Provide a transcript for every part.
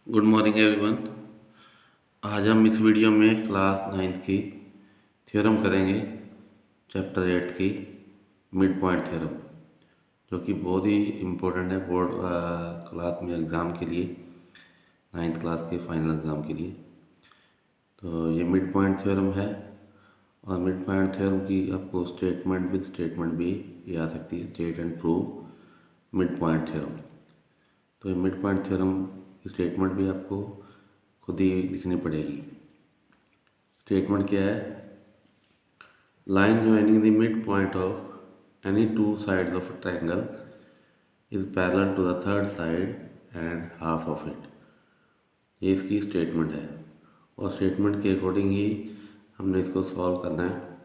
Good morning everyone. आज हम इस वीडियो में क्लास 9th की थ्योरम करेंगे, चैप्टर 8 की मिड पॉइंट थ्योरम, जो कि बहुत ही इम्पोर्टेंट है बोर्ड क्लास में एग्ज़ाम के लिए, 9th क्लास के फाइनल एग्ज़ाम के लिए। तो ये मिड पॉइंट थ्योरम है और मिड पॉइंट थ्योरम की आपको स्टेटमेंट विद स्टेटमेंट भी ये आ सकती है, state and prove mid point theorem. तो ये मिड पॉइंट थ्योरम की स्टेटमेंट भी आपको खुद ही लिखनी पड़ेगी। स्टेटमेंट क्या है? Line joining the mid point of any two sides of a triangle is parallel to the third side and half of it. ये इसकी स्टेटमेंट है और स्टेटमेंट के अकॉर्डिंग ही हमने इसको सॉल्व करना है।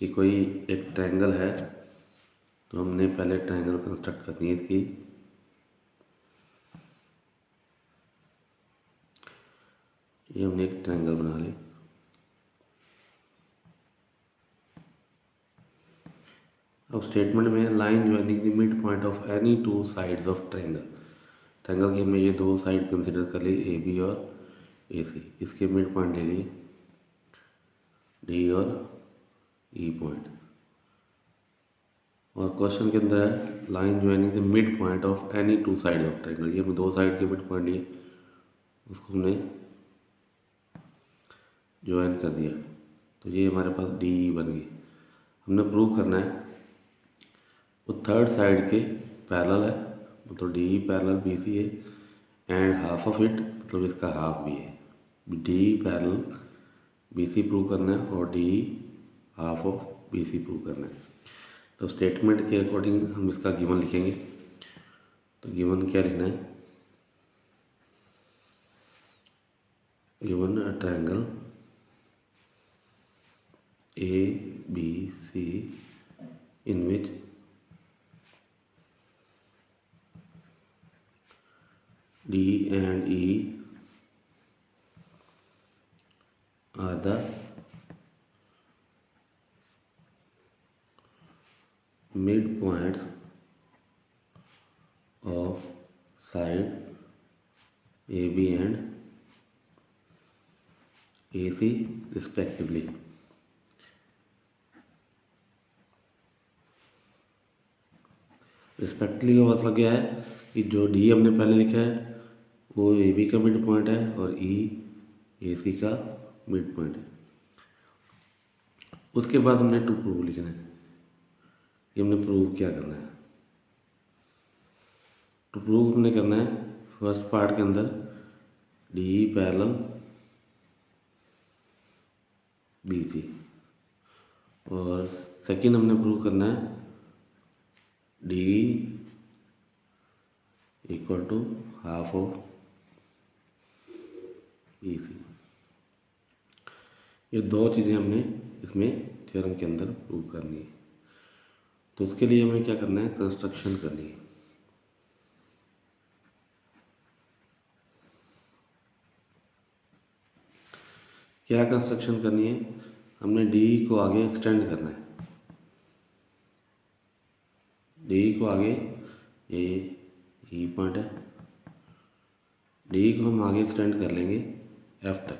कि कोई एक ट्रायंगल है तो हमने पहले ट्रायंगल कंस्ट्रक्ट करनी है इसकी। ये हमने एक ट्रायंगल बना ली। अब स्टेटमेंट में line joining the mid point of any two sides of triangle. Triangle की हमने ये दो साइड कंसिडर कर ली, ए बी और ए सी। इसके मिड पॉइंट ले लिए डी और ई पॉइंट। और क्वेश्चन के अंदर है line joining the mid point of any to side of triangle. ये हमने दो साइड के मिड पॉइंट लिए, उसको हमने ज्वाइन कर दिया, तो ये हमारे पास डी ई बन गई। हमने प्रूव करना है वो थर्ड साइड के पैरेलल है, मतलब D E parallel B C है, एंड हाफ ऑफ इट मतलब इसका हाफ भी है। D E parallel B C prove करना है और D E half of B C prove करना है। तो स्टेटमेंट के अकॉर्डिंग हम इसका गिवन लिखेंगे। तो गिवन क्या लिखना है? Given a triangle A B C in which D and E are the midpoints of side AB and AC respectively. Respectively का मतलब क्या है कि जो डी हमने पहले लिखा है वो ए बी का मिड पॉइंट है और ई ए सी का मिड पॉइंट है। उसके बाद हमने टू प्रूव लिखना है। ये हमने प्रूव क्या करना है? टू प्रूव हमने करना है फर्स्ट पार्ट के अंदर डी पैरेलल बी सी, और सेकेंड हमने प्रूव करना है D equal to half of E C. ये दो चीज़ें हमने इसमें थ्योरम के अंदर प्रूव करनी है। तो उसके लिए हमें क्या करना है? कंस्ट्रक्शन करनी है। क्या कंस्ट्रक्शन करनी है? हमने डी को आगे एक्सटेंड करना है। डी को आगे ये ई पॉइंट है, डी को हम आगे एक्सटेंड कर लेंगे एफ तक।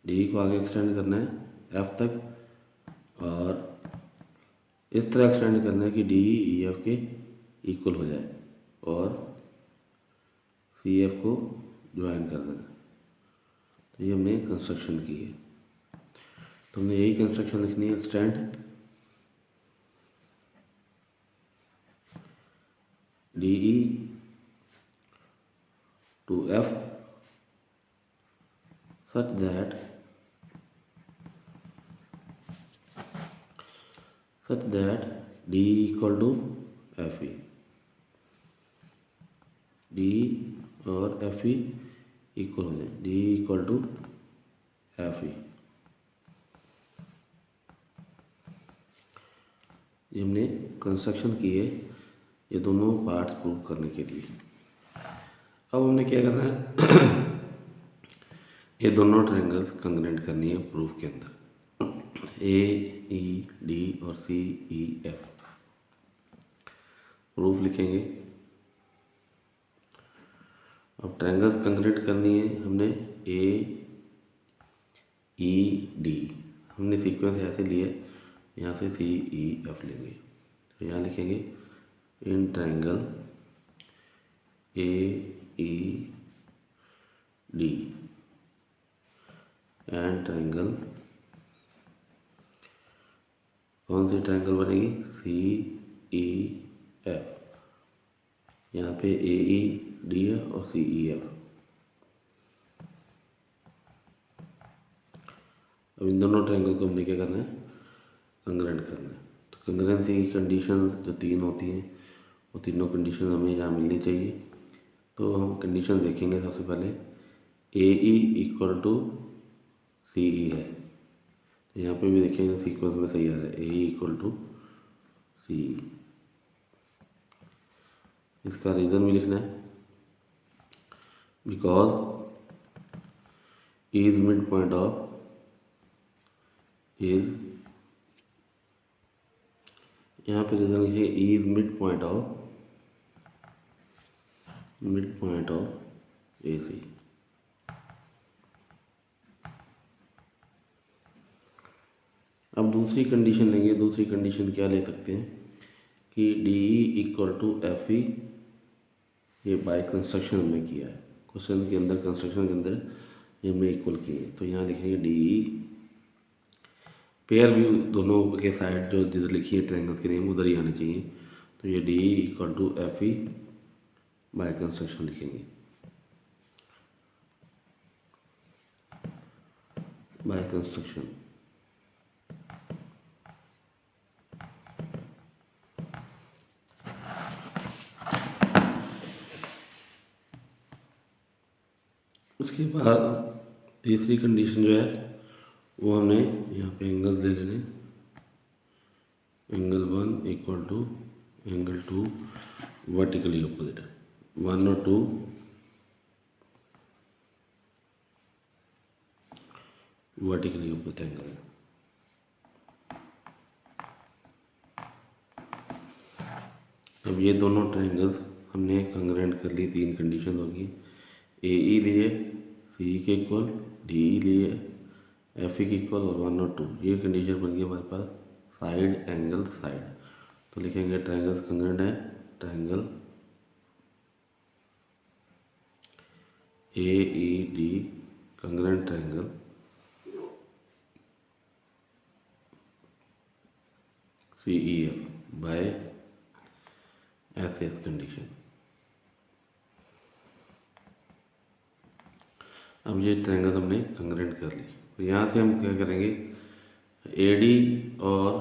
डी को आगे एक्सटेंड करना है एफ तक और इस तरह एक्सटेंड करना है कि डी ई एफ के इक्वल हो जाए और सी एफ को ज्वाइन कर देना। तो ये हमने कंस्ट्रक्शन की है। तो हमने यही कंस्ट्रक्शन लिखनी है, extend D E to F such that D equal to FE। D और FE इक्वल हो जाए, D इक्वल टू FE। ये हमने कंस्ट्रक्शन की है ये दोनों पार्ट्स प्रूव करने के लिए। अब हमने क्या करना है? ये दोनों ट्रायंगल्स कंग्रेंट करनी है प्रूफ के अंदर, ए ई डी और सी ई एफ। प्रूफ लिखेंगे अब ट्रायंगल्स कंक्रीट करनी है हमने ए ई डी, हमने सीक्वेंस ऐसे लिए, यहाँ से सी ई एफ लेंगे। तो यहाँ लिखेंगे in triangle A E D and triangle, कौन सी ट्रायंगल बनेगी, सी ई एफ। यहाँ पे ए ई डी है और सी ई एफ। अब इन दोनों ट्रायंगल को हमने क्या करना है, कंग्रेंट करना है। तो कंग्रेंसी की कंडीशन जो 3 होती हैं वो तीनों कंडीशन हमें यहाँ मिलनी चाहिए। तो हम कंडीशन देखेंगे। सबसे पहले ए ई इक्वल टू सी ई है, तो यहाँ पे भी देखेंगे सीक्वेंस में सही आ रहा है, ए ई इक्वल टू सी ई। इसका रीज़न भी लिखना है, because is mid point of is, यहाँ पे रीज़न लिखे इज मिड पॉइंट ऑफ ए सी। अब दूसरी कंडीशन लेंगे। दूसरी कंडीशन क्या ले सकते हैं कि D E equal to F E, ये बाय कंस्ट्रक्शन हमने किया है, क्वेश्चन के अंदर कंस्ट्रक्शन के अंदर ये हमने इक्वल किए। तो यहाँ लिखेंगे डी ई, पेयर भी दोनों के साइड जो जिधर लिखी है ट्रायंगल्स के नेम उधर ही आने चाहिए। तो ये D E equal to F E by construction लिखेंगे, बाय कंस्ट्रक्शन। उसके बाद तीसरी कंडीशन जो है वो हमने यहाँ पे एंगल ले लेने, angle 1 equal to angle 2 vertically opposite, 1 और 2 वर्टिकली ऑपोजिट एंगल है। अब ये दोनों ट्रायंगल्स हमने कंग्रेंट कर ली, 3 कंडीशन होगी। ए ई लिए सी के इक्वल, डी ई लिए एफ ई के इक्वल और 1 और 2, ये कंडीशन बन गई हमारे पास साइड एंगल साइड। तो लिखेंगे ट्रायंगल कंग्रेंट है, triangle A E D congruent triangle C E F by S S condition. अब ये ट्रायंगल हमने कंग्रेंट कर ली। तो यहाँ से हम क्या करेंगे, ए डी और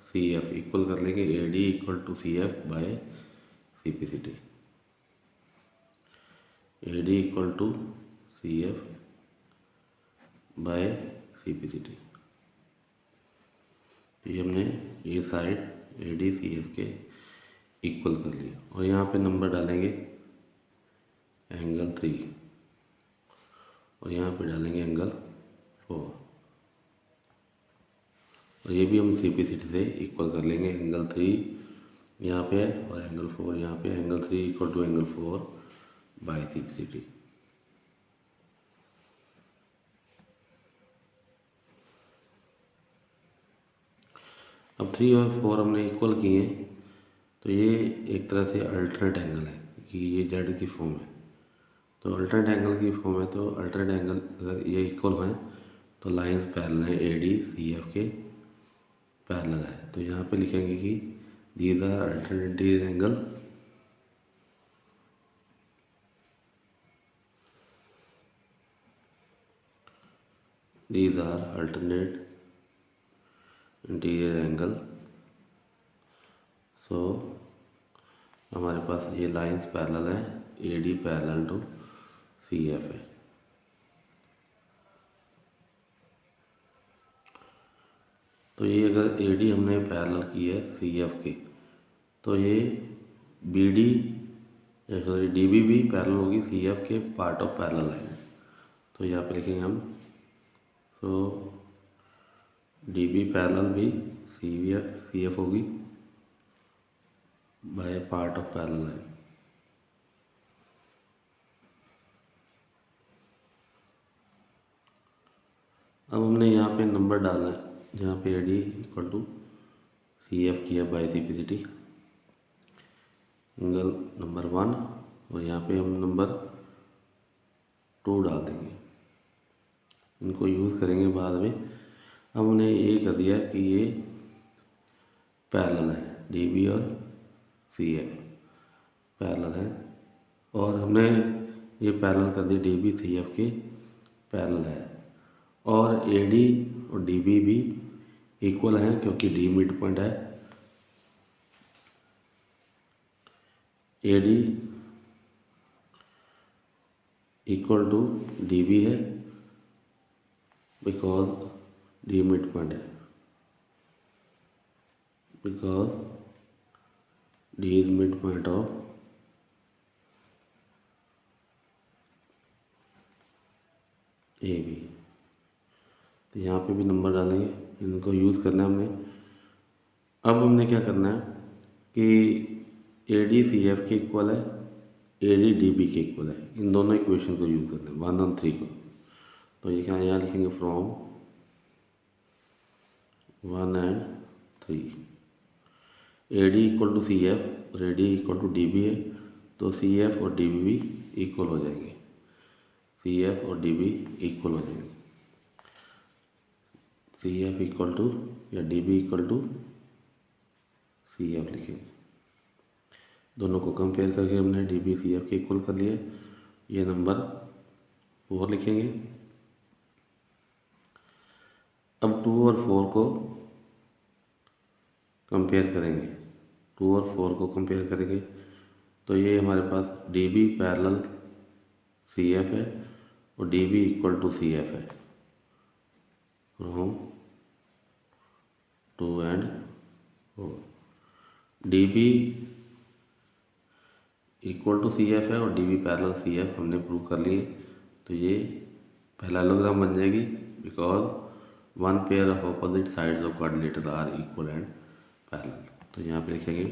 सी एफ इक्वल कर लेंगे, A D equal to C F by C P C T, A D equal to C F by C P C T. ये हमने ये side A D C F के equal कर लिया और यहाँ पे नंबर डालेंगे एंगल 3 और यहाँ पे डालेंगे एंगल 4 और ये भी हम सी पी सी टी से इक्वल कर लेंगे। एंगल 3 यहाँ पे है और एंगल 4 यहाँ पे, angle 3 equal to angle 4 by C P C T. अब 3 और 4 हमने इक्वल किए हैं, तो ये एक तरह से अल्टरनेट एंगल है कि ये जेड की फॉर्म है। तो अल्टरनेट एंगल की फॉर्म है, तो अल्टरनेट एंगल अगर ये इक्वल हैं तो लाइंस पैरेलल हैं, ए डी सी एफ के पैरेलल है। तो यहाँ पे लिखेंगे कि these are alternative angle these are alternate interior angle. So हमारे पास ये लाइंस पैरेलल हैं, A D parallel to C F है। तो ये अगर ए डी हमने पैरेलल की है सी एफ के, तो ये B D sorry D B भी पैरेलल होगी सी एफ के पार्ट ऑफ पैरेलल लाइन। तो यहाँ पे लिखेंगे हम, सो डी बी पैरेलल भी सी एफ होगी by part of parallel line. अब हमने यहाँ पे नंबर डालना है, जहाँ पे AD इक्वल टू CF किया बाई CPCT एंगल नंबर 1, और यहाँ पे हम नंबर 2 डाल देंगे। इनको यूज़ करेंगे बाद में। अब हमने ये कर दिया कि ये पैरेलल है, DB और CF पैरेलल है, और हमने ये पैरेलल कर दिया DB CF के पैरेलल है, और AD और DB भी इक्वल हैं क्योंकि D मिड पॉइंट है। AD इक्वल टू DB है बिकॉज D मिड पॉइंट है, because D is mid point of AB। तो यहाँ पे भी नंबर डालेंगे, इनको यूज़ करना है हमने। अब हमने क्या करना है कि AD CF के इक्वल है, AD DB के इक्वल है, इन दोनों इक्वेशन को यूज़ करना है 1 और 3 को। तो ये क्या यहाँ लिखेंगे from 1 and 3, AD equal to CF और AD इक्वल टू DB है, तो CF और DB भी इक्वल हो जाएंगे, CF और DB इक्वल हो जाएंगे, CF इक्वल टू या DB इक्वल टू CF लिखेंगे। दोनों को कंपेयर करके हमने DB CF के इक्वल कर लिया। ये नंबर 4 लिखेंगे। अब 2 और 4 को कंपेयर करेंगे, 2 और 4 को कंपेयर करेंगे, तो ये हमारे पास DB पैरेलल CF है और DB इक्वल टू CF है from 2 and 4। DB equal to CF है और DB पैरेलल CF हमने प्रूव कर लिए। तो ये पैरेललोग्राम बन जाएगी because 1 pair of opposite sides of quadrilateral are equal and parallel. तो यहाँ पे लिखेंगे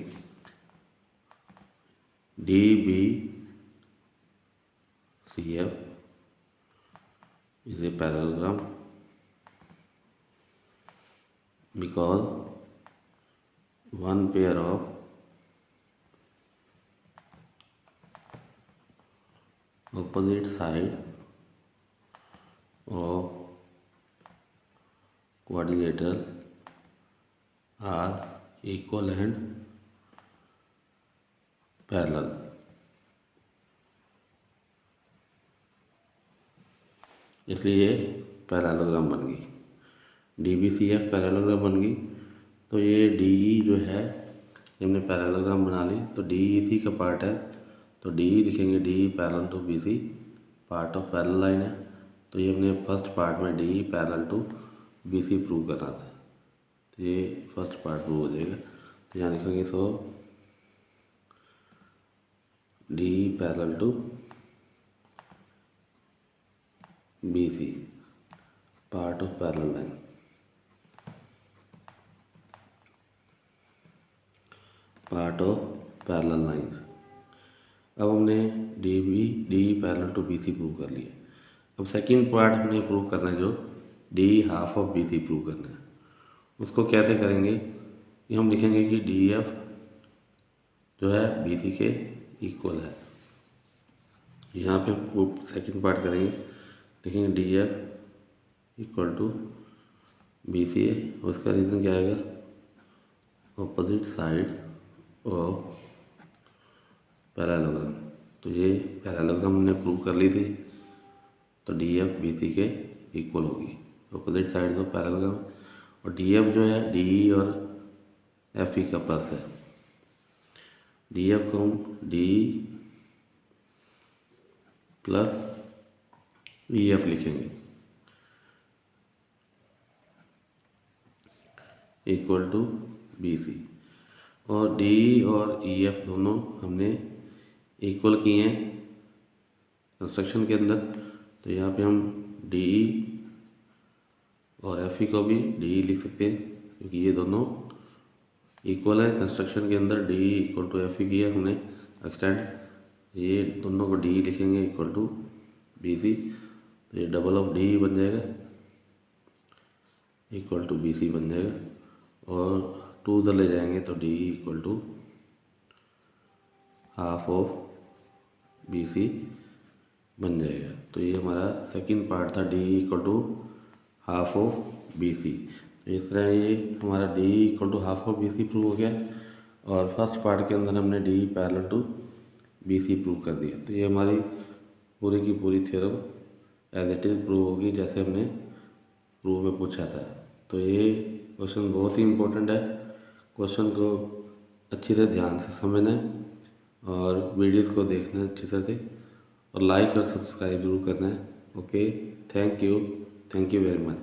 DB CF is a parallelogram because 1 pair of opposite side of quadrilateral are equal and parallel। इसलिए ये पैरेललोग्राम बन गई, DBCF पैरेललोग्राम बन गई। तो ये DE जो है हमने पैरेललोग्राम बना ली, तो DE इसी का पार्ट है, तो DE लिखेंगे, DE parallel to BC part of parallel line है। तो ये हमने फर्स्ट पार्ट में DE parallel to BC prove करना था, तो ये फर्स्ट पार्ट प्रूव हो जाएगा। तो यहाँ लिखेंगे so DE parallel to BC part of parallel line. Part of parallel lines. अब हमने DE parallel to BC prove कर लिया। अब सेकंड पार्ट हमने प्रूव करना है, जो DE half of BC prove करना है। उसको कैसे करेंगे, ये हम लिखेंगे कि DF जो है BC के इक्वल है। यहाँ पे हम सेकंड पार्ट करेंगे, लिखेंगे DF इक्वल टू BC है। उसका रीज़न क्या आएगा, ऑपोजिट साइड ऑफ पैरेललोग्राम। तो ये पैरेललोग्राम हमने प्रूव कर ली थी, तो DF BC के इक्वल होगी, ऑपोजिट साइड ऑफ पैरेललोग्राम। और DF जो है DE और FE का प्लस है, DF को हम DE प्लस EF लिखेंगे इक्वल टू BC। और DE और EF दोनों हमने इक्वल किए हैं कंस्ट्रक्शन के अंदर। तो यहाँ पे हम DE और FE को भी DE लिख सकते हैं क्योंकि ये दोनों इक्वल है कंस्ट्रक्शन के अंदर। DE इक्वल टू FE किया हमने एक्सटेंड, ये दोनों को DE लिखेंगे इक्वल टू BC, तो ये डबल ऑफ DE बन जाएगा। इक्वल टू बी सी बन जाएगा, और 2 उधर ले जाएंगे तो D equal to half of B C बन जाएगा। तो ये हमारा सेकंड पार्ट था, D equal to half of B C. तो इस तरह ये हमारा D equal to half of B C prove हो गया, और फर्स्ट पार्ट के अंदर हमने D parallel to B C prove कर दिया। तो ये हमारी पूरी की पूरी theorem as it is prove होगी जैसे हमने प्रूव में पूछा था। तो ये क्वेश्चन बहुत ही इम्पोर्टेंट है, क्वेश्चन को अच्छी तरह ध्यान से समझना है और वीडियोस को देखना है अच्छी तरह से, और लाइक और सब्सक्राइब जरूर करना है। Okay, thank you very much.